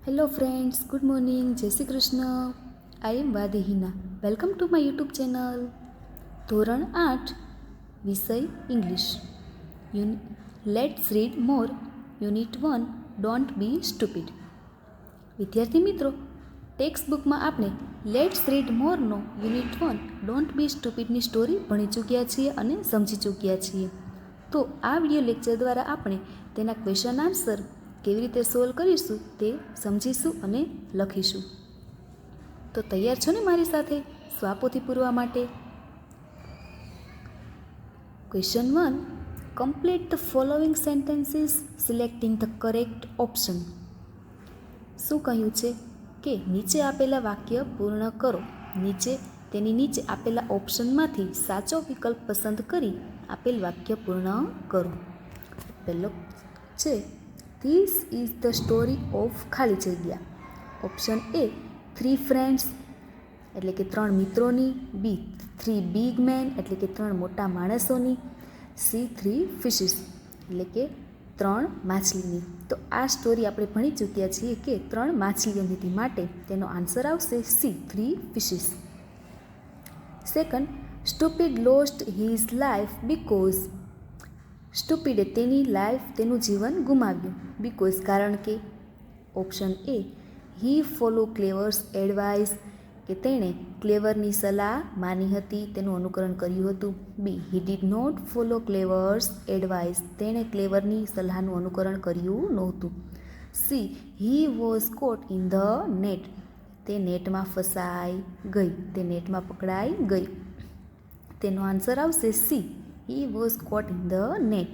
Hello friends, good morning, જય Shri Krishna. I am વાદેહીના. Welcome to my YouTube channel. ધોરણ 8, વિષય English. Let's read more. Unit 1, don't be stupid. વિદ્યાર્થી મિત્રો, text બુકમાં આપણે લેટ્સ રીડ મોરનો યુનિટ 1, ડોન્ટ બી સ્ટુપિડની સ્ટોરી ભણી ચૂક્યા છીએ અને સમજી ચૂક્યા છીએ. તો આ વિડીયો લેક્ચર દ્વારા આપણે તેના ક્વેશ્ચન આન્સર કેવી રીતે સોલ્વ કરીશું તે સમજીશું અને લખીશું. તો તૈયાર છો ને મારી સાથે સ્વાપોથી પૂરવા માટે? Question 1, complete the following sentences selecting the correct option. શું કહ્યું છે કે નીચે આપેલા વાક્ય પૂર્ણ કરો. તેની નીચે આપેલા ઓપ્શનમાંથી સાચો વિકલ્પ પસંદ કરી આપેલ વાક્ય પૂર્ણ કરો. પહેલો છે, this is the story of ખાલી જગ્યા. ઓપ્શન એ 3 ફ્રેન્ડ્સ એટલે કે 3 મિત્રોની. બી 3 બિગ મેન એટલે કે 3 મોટા માણસોની. સી 3 ફિશિસ એટલે કે 3 માછલીની. તો આ સ્ટોરી આપણે ભણી ચૂક્યા છીએ કે 3 માછલીઓની, માટે તેનો આન્સર આવશે C 3 fishes. Second, stupid lost his life because. સ્ટુપિડે તેનું જીવન ગુમાવ્યું. બીકોઝ કારણ કે. Option A he follow clever's advice કે તેણે ક્લેવરની સલાહ માની હતી, તેનું અનુકરણ કર્યું હતું. B he did not follow clever's advice, તેણે ક્લેવરની સલાહનું અનુકરણ કર્યું નહોતું. C he was caught in the net, તે નેટમાં ફસાઈ ગઈ, તે નેટમાં પકડાઈ ગઈ. તેનો આન્સર આવશે C he was caught in the net.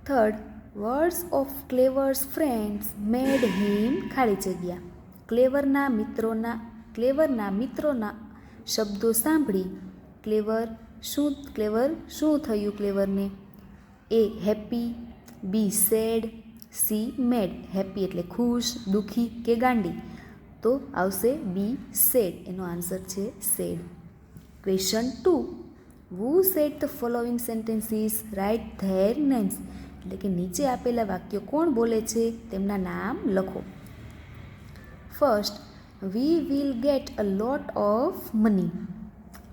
Third, words of clever's friends made him ખાલી જગ્યા. ક્લેવરના મિત્રોના શબ્દો સાંભળી ક્લેવર શું થયું ક્લેવરને? A happy, B sad, C mad. Happy એટલે ખુશ, દુઃખી કે ગાંડી? તો આવશે બી સેડ. એનો આન્સર છે sad. Question 2, who said the following sentences? Write their names. એટલે કે નીચે આપેલા વાક્યો કોણ બોલે છે તેમના નામ લખો. First, we will get a lot of money.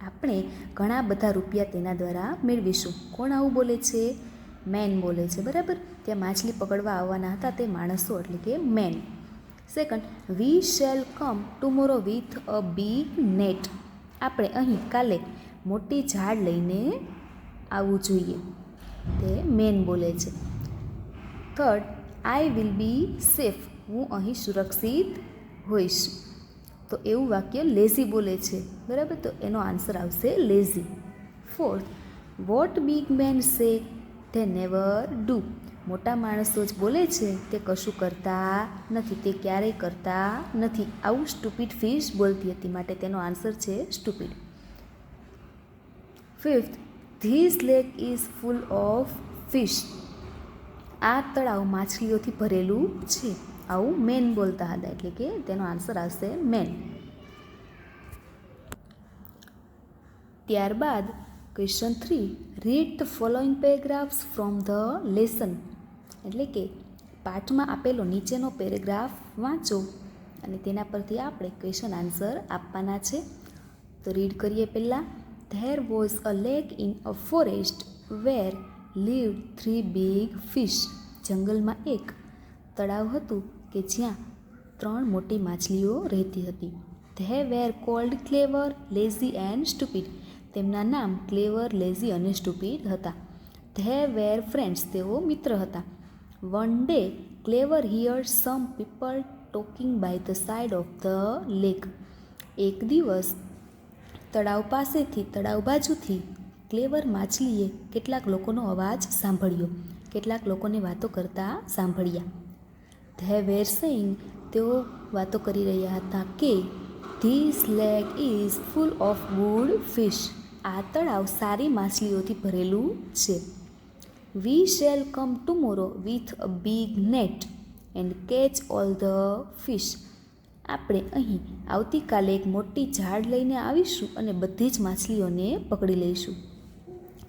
આપણે ઘણા બધા રૂપિયા તેના દ્વારા મેળવીશું. કોણ આવું બોલે છે? મેન બોલે છે, બરાબર. ત્યાં માછલી પકડવા આવવાના હતા તે માણસો એટલે કે man. Second, we shall come tomorrow with a big net. આપણે અહીં કાલે મોટી ઝાડ લઈને આવવું જોઈએ, તે મેન બોલે છે. Third, I will be safe. હું અહીં સુરક્ષિત હોઈશ. તો એવું વાક્ય લેઝી બોલે છે, બરાબર. તો એનો આન્સર આવશે lazy. Fourth, what big man say they never do. મોટા માણસો જ બોલે છે, તે કશું કરતા નથી, તે ક્યારેય કરતા નથી. આવું સ્ટુપિડ ફિશ બોલતી હતી, માટે તેનો આન્સર છે stupid. Fifth, this lake is full of fish. આ તળાવ માછલીઓથી ભરેલું છે. આવું મેન બોલતા હતા, એટલે કે તેનો આન્સર આવશે મેન. ત્યારબાદ question 3, read the following paragraphs from the lesson. એટલે કે પાઠમાં આપેલો નીચેનો પેરેગ્રાફ વાંચો અને તેના પરથી આપણે ક્વેશ્ચન આન્સર આપવાના છે. તો રીડ કરીએ પહેલાં. There was a lake in a forest where lived 3 big fish. જંગલમાં એક તળાવ હતું કે જ્યાં 3 મોટી માછલીઓ રહેતી હતી. They were called clever, lazy and stupid. તેમના નામ ક્લેવર, લેઝી અને સ્ટુપિડ હતા. They were friends. તેઓ મિત્ર હતા. One day, Clever heard some people talking by the side of the lake. એક દિવસ તળાવ બાજુથી ક્લેવર માછલીએ કેટલાક લોકોનો અવાજ સાંભળ્યો, કેટલાક લોકોને વાતો કરતા સાંભળ્યા. They were saying, તેઓ વાતો કરી રહ્યા હતા કે This lake is full of good fish. આ તળાવ સારી માછલીઓથી ભરેલું છે. We shall come tomorrow with a big net and catch all the fish. આપણે અહીં આવતીકાલે એક મોટી ઝાડ લઈને આવીશું અને બધી જ માછલીઓને પકડી લઈશું.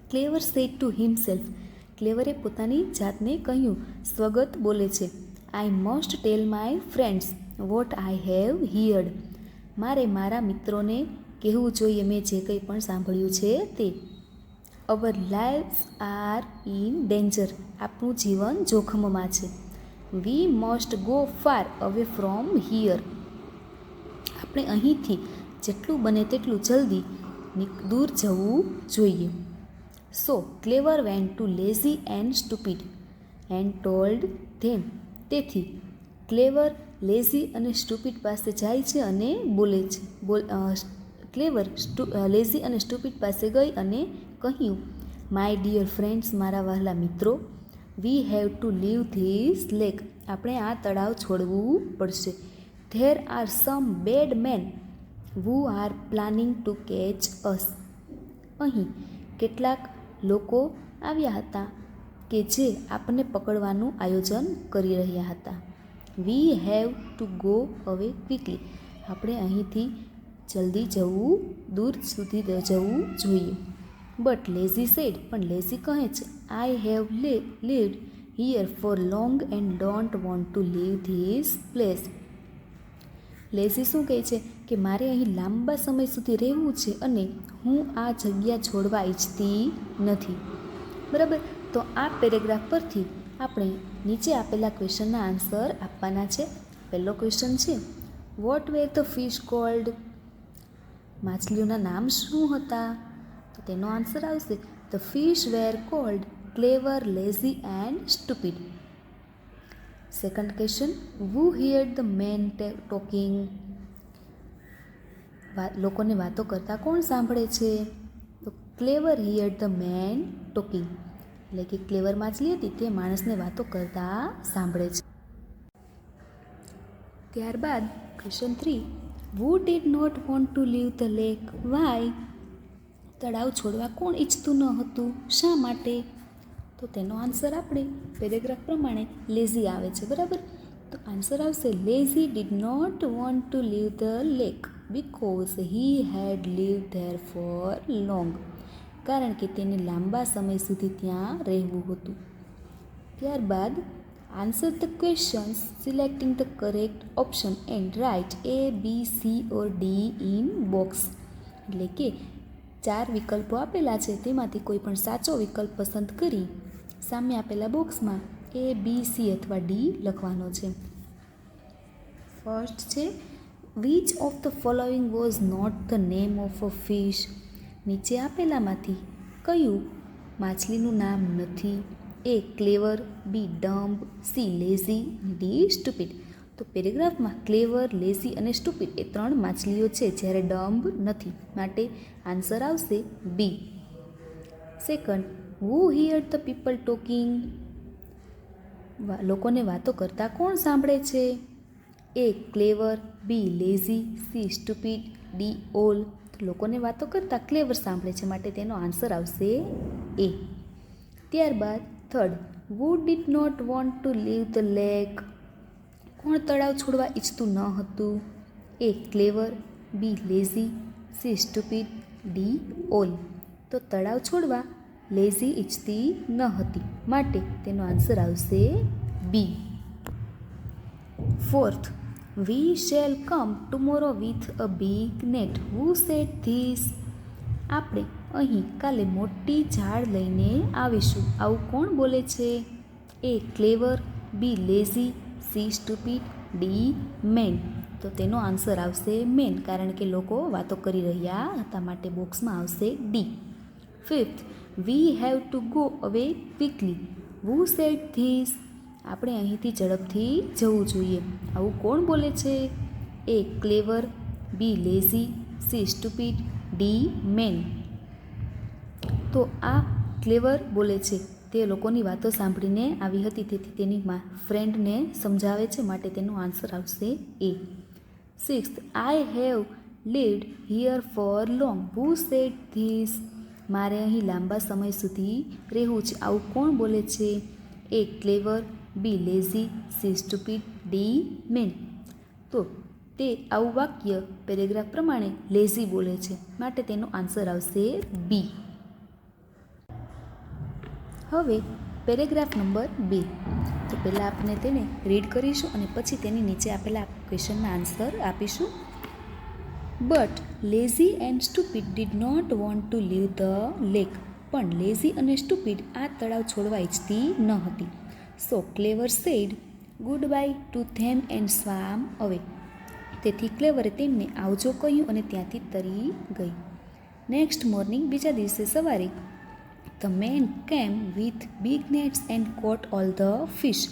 ક્લેવર સેડ ટુ હિમસેલ્ફ. ક્લેવરે પોતાની જાતને કહ્યું, સ્વગત બોલે છે. I must tell my friends what I have heard. મારે મારા મિત્રોને કહેવું જોઈએ મેં જે કંઈ પણ સાંભળ્યું છે તે. Our lives are in danger. આપણું જીવન જોખમમાં છે. We must go far away from here. આપણે અહીંથી જેટલું બને તેટલું જલ્દી દૂર જવું જોઈએ. So clever went to lazy and stupid and told them. તેથી ક્લેવર લેઝી અને સ્ટુપિડ પાસે જાય છે અને બોલે છે. ક્લેવર લેઝી અને સ્ટુપિડ પાસે ગઈ અને કહ્યું, માય ડિયર ફ્રેન્ડ્સ, મારા વહાલા મિત્રો, we have to leave this lake. આપણે આ તળાવ છોડવું પડશે. There are some bad man who are planning to catch us. અહીં કેટલાક લોકો આવ્યા હતા કે જે આપણને પકડવાનું આયોજન કરી રહ્યા હતા. We have to go away quickly. આપણે અહીંથી જલ્દી દૂર સુધી જવું જોઈએ. બટ લેઝી સેડ, પણ લેઝી કહે છે, I have lived here for long and don't want to leave this place. Lazy શું કહે છે કે મારે અહીં લાંબા સમય સુધી રહેવું છે અને હું આ જગ્યા છોડવા ઈચ્છતી નથી. બરાબર. તો આ પેરેગ્રાફ પરથી આપણે નીચે આપેલા ક્વેશ્ચનના આન્સર આપવાના છે. પહેલો ક્વેશ્ચન છે, what were the fish called. માછલીઓના નામ શું હતા? તો તેનો આન્સર આવશે, the fish were called clever, lazy and stupid. Second question, who heard the men talking. લોકોને વાતો કરતા કોણ સાંભળે છે? તો ક્લેવર હિયર્ડ ધ મેન ટોકિંગ. એટલે કે ક્લેવર માછલી હતી તે માણસને વાતો કરતા સાંભળે છે. ત્યારબાદ question 3, who did not want to leave the lake. why. તળાવ છોડવા કોણ ઈચ્છતું ન હતું? શા માટે? તો તેનો આન્સર આપણે પેરેગ્રાફ પ્રમાણે લેઝી આવે છે. બરાબર. તો આન્સર આવશે, lazy did not want to leave the lake because he had live there for long. કારણ કે તેને લાંબા સમય સુધી ત્યાં રહેવું હતું. ત્યારબાદ answer the questions selecting the correct option and write A, B, C or D in box. એટલે કે 4 વિકલ્પો આપેલા છે તેમાંથી કોઈ પણ સાચો વિકલ્પ પસંદ કરી સામે આપેલા બોક્સમાં A, B, C અથવા D લખવાનો છે. ફર્સ્ટ છે, which of the following was not the name of a fish. નીચે આપેલામાંથી કયું માછલીનું નામ નથી? A, clever, B, dumb, C, lazy, D, stupid. તો પેરેગ્રાફમાં ક્લેવર, લેઝી અને સ્ટુપિડ એ 3 માછલીઓ છે, જ્યારે ડમ્બ નથી, માટે આન્સર આવશે B. Second, who heard the people talking. લોકોને વાતો કરતા કોણ સાંભળે છે? A, clever, B, lazy, C, stupid, D, all. તો લોકોને વાતો કરતા ક્લેવર સાંભળે છે, માટે તેનો આન્સર આવશે A. ત્યારબાદ third, who did not want to leave the lake. કોણ તળાવ છોડવા ઈચ્છતું ન હતું? A, clever, B, lazy, C, stupid, D, all. તો તળાવ છોડવા લેઝી ઈચ્છતી ન હતી, માટે તેનો આન્સર આવશે B. Fourth, we shall come tomorrow with a big net. Who said this. આપણે અહીં કાલે મોટી ઝાડ લઈને આવીશું. આવું કોણ બોલે છે? A, clever, B, lazy, C, stupid, D, man. તો તેનો આન્સર આવશે મેન, કારણ કે લોકો વાતો કરી રહ્યા હતા, માટે બોક્સમાં આવશે D. Fifth, V have to go અવે ક્વિકલી. Who said this. આપણે અહીંથી ઝડપથી જવું જોઈએ. આવું કોણ બોલે છે? A, clever, B, lazy, C, stupid, D, man. તો આ ક્લેવર બોલે છે, તે લોકોની વાતો સાંભળીને આવી હતી, તેથી તેની ફ્રેન્ડને સમજાવે છે, માટે તેનો આન્સર આવશે A. Sixth, I have lived here for long. Who said this. મારે અહીં લાંબા સમય સુધી રહેવું છે. આવું કોણ બોલે છે? A, clever, B, lazy, C, stupid, D, man. તો તે આવું વાક્ય પેરેગ્રાફ પ્રમાણે લેઝી બોલે છે, માટે તેનો આન્સર આવશે B. હવે પેરેગ્રાફ નંબર 2. તો પહેલાં આપણે તેને રીડ કરીશું અને પછી તેની નીચે આપેલા ક્વેશ્ચનના આન્સર આપીશું. But lazy and stupid did not want to leave the lake. પણ લેઝી અને સ્ટુપિડ આ તળાવ છોડવા ઈચ્છતી ન હતી. So clever said goodbye to them and swam away. તેથી ક્લેવરે તેમને આવજો કહ્યું અને ત્યાંથી તરી ગઈ. નેક્સ્ટ મોર્નિંગ, બીજા દિવસે સવારે, the main came with big nets and caught all the fish.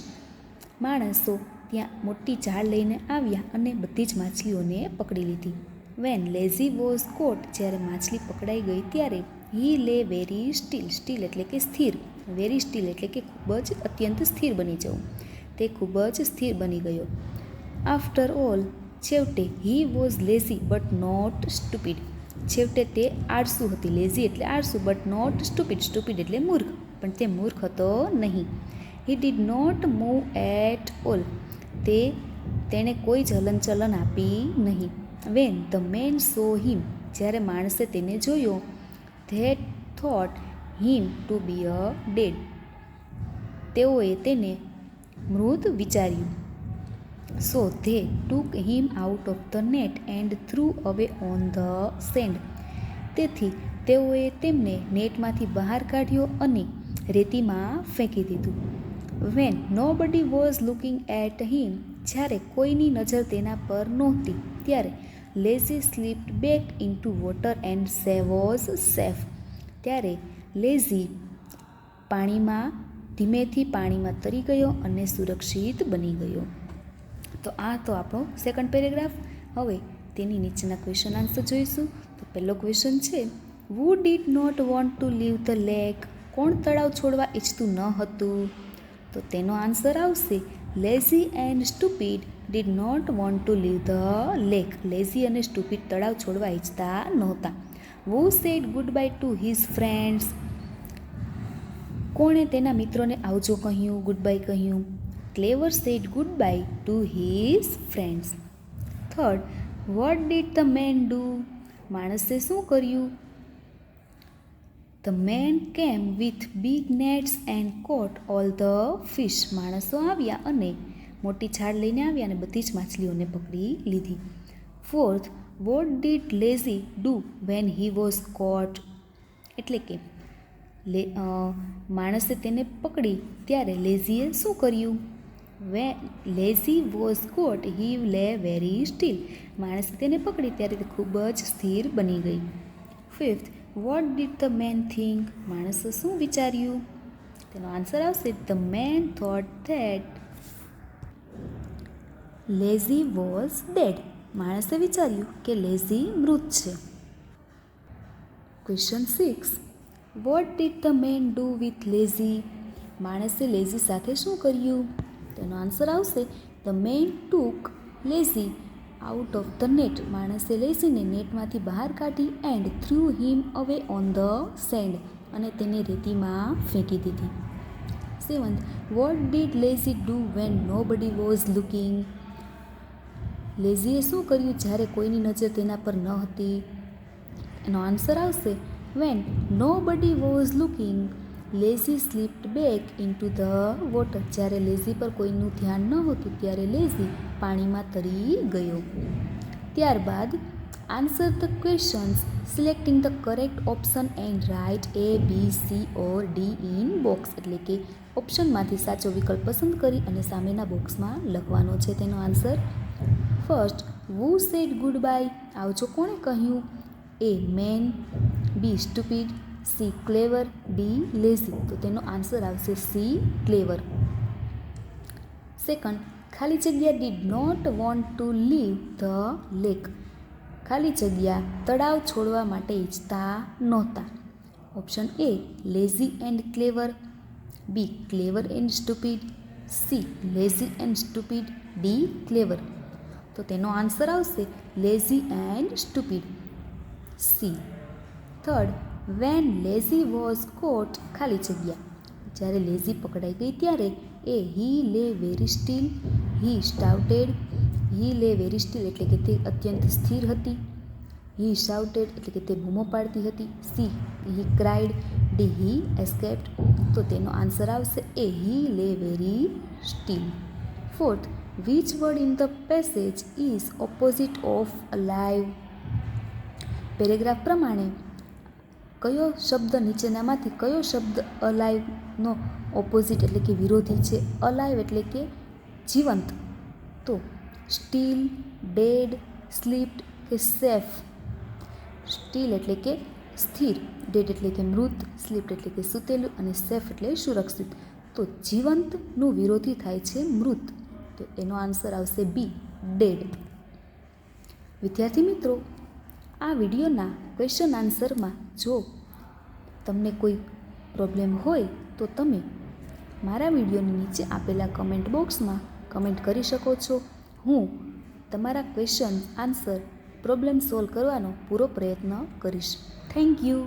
માણસો ત્યાં મોટી જાળ લઈને આવ્યા અને બધી જ માછલીઓને પકડી લીધી. વેન લેઝી વોઝ કોટ, જ્યારે માછલી પકડાઈ ગઈ ત્યારે હી લે વેરી સ્ટીલ. સ્ટીલ એટલે કે સ્થિર. વેરી સ્ટીલ એટલે કે ખૂબ જ અત્યંત સ્થિર બની જવું. તે ખૂબ જ સ્થિર બની ગયો. આફ્ટર ઓલ, છેવટે, he was lazy but not stupid. છેવટે તે આળસુ હતી. લેઝી એટલે આળસુ, બટ નોટ સ્ટુપિડ. સ્ટુપિડ એટલે મૂર્ખ, પણ તે મૂર્ખ હતો નહીં. He did not move at all. તેણે કોઈ જ હલનચલન આપી નહીં. When the man saw him, જ્યારે માણસે તેને જોયો, they thought him to be a dead. તેઓએ તેને મૃત વિચાર્યું. So they took him out of the net and threw away on the sand. તેથી તેઓએ તેમને નેટમાંથી બહાર કાઢ્યો અને રેતીમાં ફેંકી દીધું. Van nobody was looking at હિમ, જ્યારે કોઈની નજર તેના પર નહોતી ત્યારે lazy slipped back into water and was safe. ત્યારે લેઝી ધીમેથી પાણીમાં તરી ગયો અને સુરક્ષિત બની ગયો. તો આ તો આપણો સેકન્ડ પેરેગ્રાફ. હવે તેની નીચેના ક્વેશ્ચન આન્સર જોઈશું. તો પહેલો ક્વેશ્ચન છે, who did not want to leave the lake. કોણ તળાવ છોડવા ઈચ્છતું ન હતું? તો તેનો આન્સર આવશે lazy and stupid did not want to leave the lake. Lazy અને સ્ટુપિડ તળાવ છોડવા ઈચ્છતા નહોતા. Who said goodbye to his friends. કોણે તેના મિત્રોને આવજો કહ્યું, ગુડ બાય કહ્યું? Clever said goodbye to his friends. Third, what did the man do. માણસે શું કર્યું? The main came with big nets and caught all the fish. માણસો આવ્યા અને મોટી છાડ લઈને આવ્યા અને બધી જ માછલીઓને પકડી લીધી. Fourth, what did lazy do when he was caught. એટલે કે માણસે તેને પકડી ત્યારે લેઝીએ શું કર્યું? When lazy was caught he lay very steel. માણસે તેને પકડી ત્યારે તે ખૂબ જ સ્થિર બની ગઈ. Fifth, what did the man think. માણસે શું વિચાર્યું? તેનો આન્સર આવશે the man thought that lazy was dead. માણસે વિચાર્યું કે લેઝી મૃત છે. Question 6, what did the man do with lazy. માણસે લેઝી સાથે શું કર્યું? તેનો આન્સર આવશે the man took lazy out of the net. માણસે લેઝીને નેટમાંથી બહાર કાઢી એન્ડ થ્રુ હિમ અવે ઓન ધ સેન્ડ. અને તેને રેતીમાં ફેંકી દીધી. 7th, what did lazy do when nobody was looking. લેઝીએ શું કર્યું જ્યારે કોઈની નજર તેના પર ન હતી? એનો આન્સર આવશે van nobody was looking lazy slipped back into the water. જ્યારે લેઝી પર કોઈનું ધ્યાન ન હતું ત્યારે લેઝી પાણીમાં તરી ગયો. ત્યારબાદ answer the questions selecting the correct option and write A, B, C or D in box. એટલે કે ઓપ્શનમાંથી સાચો વિકલ્પ પસંદ કરી અને સામેના બોક્સમાં લખવાનો છે તેનો answer. First, who said goodbye. આવજો કોણે કહ્યું? A, man, B, stupid, C, clever, D, lazy. તો તેનો આન્સર આવશે C, ક્લેવર. સેકન્ડ, ખાલી જગ્યા did not want to leave the lake. ખાલી જગ્યા તળાવ છોડવા માટે ઈચ્છતા નહોતા. Option A, lazy and clever, B, clever and stupid, C, lazy and stupid, D, clever. તો તેનો આન્સર આવશે lazy and stupid, C. Third, when lazy was કોટ. ખાલી જગ્યા જ્યારે લેઝી પકડાઈ ગઈ ત્યારે A, he lay very steel, he સ્ટાઉટેડ. He lay very steel એટલે કે તે અત્યંત સ્થિર હતી. હી શાઉટેડ એટલે કે તે બૂમો પાડતી હતી. C, he cried. D, he escaped. તો તેનો આન્સર આવશે A, he lay very still. Fourth, which word in the passage is opposite of alive? Paragraph પ્રમાણે કયો શબ્દ નીચેનામાંથી કયો શબ્દ અલાઇવનો ઓપોઝિટ એટલે કે વિરોધી છે? અલાઇવ એટલે કે જીવંત, તો સ્ટીલ, ડેડ, સ્લીપ્ડ કે સેફ? સ્ટીલ એટલે કે સ્થિર, ડેડ એટલે કે મૃત, સ્લીપ્ડ એટલે કે સૂતેલું અને સેફ એટલે સુરક્ષિત. તો જીવંતનું વિરોધી થાય છે મૃત, તો એનો આન્સર આવશે બી, ડેડ. વિદ્યાર્થી મિત્રો, આ વિડીયોના ક્વેશ્ચન આન્સરમાં જો તમને કોઈ પ્રોબ્લેમ હોય તો તમે મારા વિડીયોની નીચે આપેલા કમેન્ટ બોક્સમાં કમેન્ટ કરી શકો છો. હું તમારા ક્વેશ્ચન આન્સર પ્રોબ્લેમ સોલ્વ કરવાનો પૂરો પ્રયત્ન કરીશ. Thank you.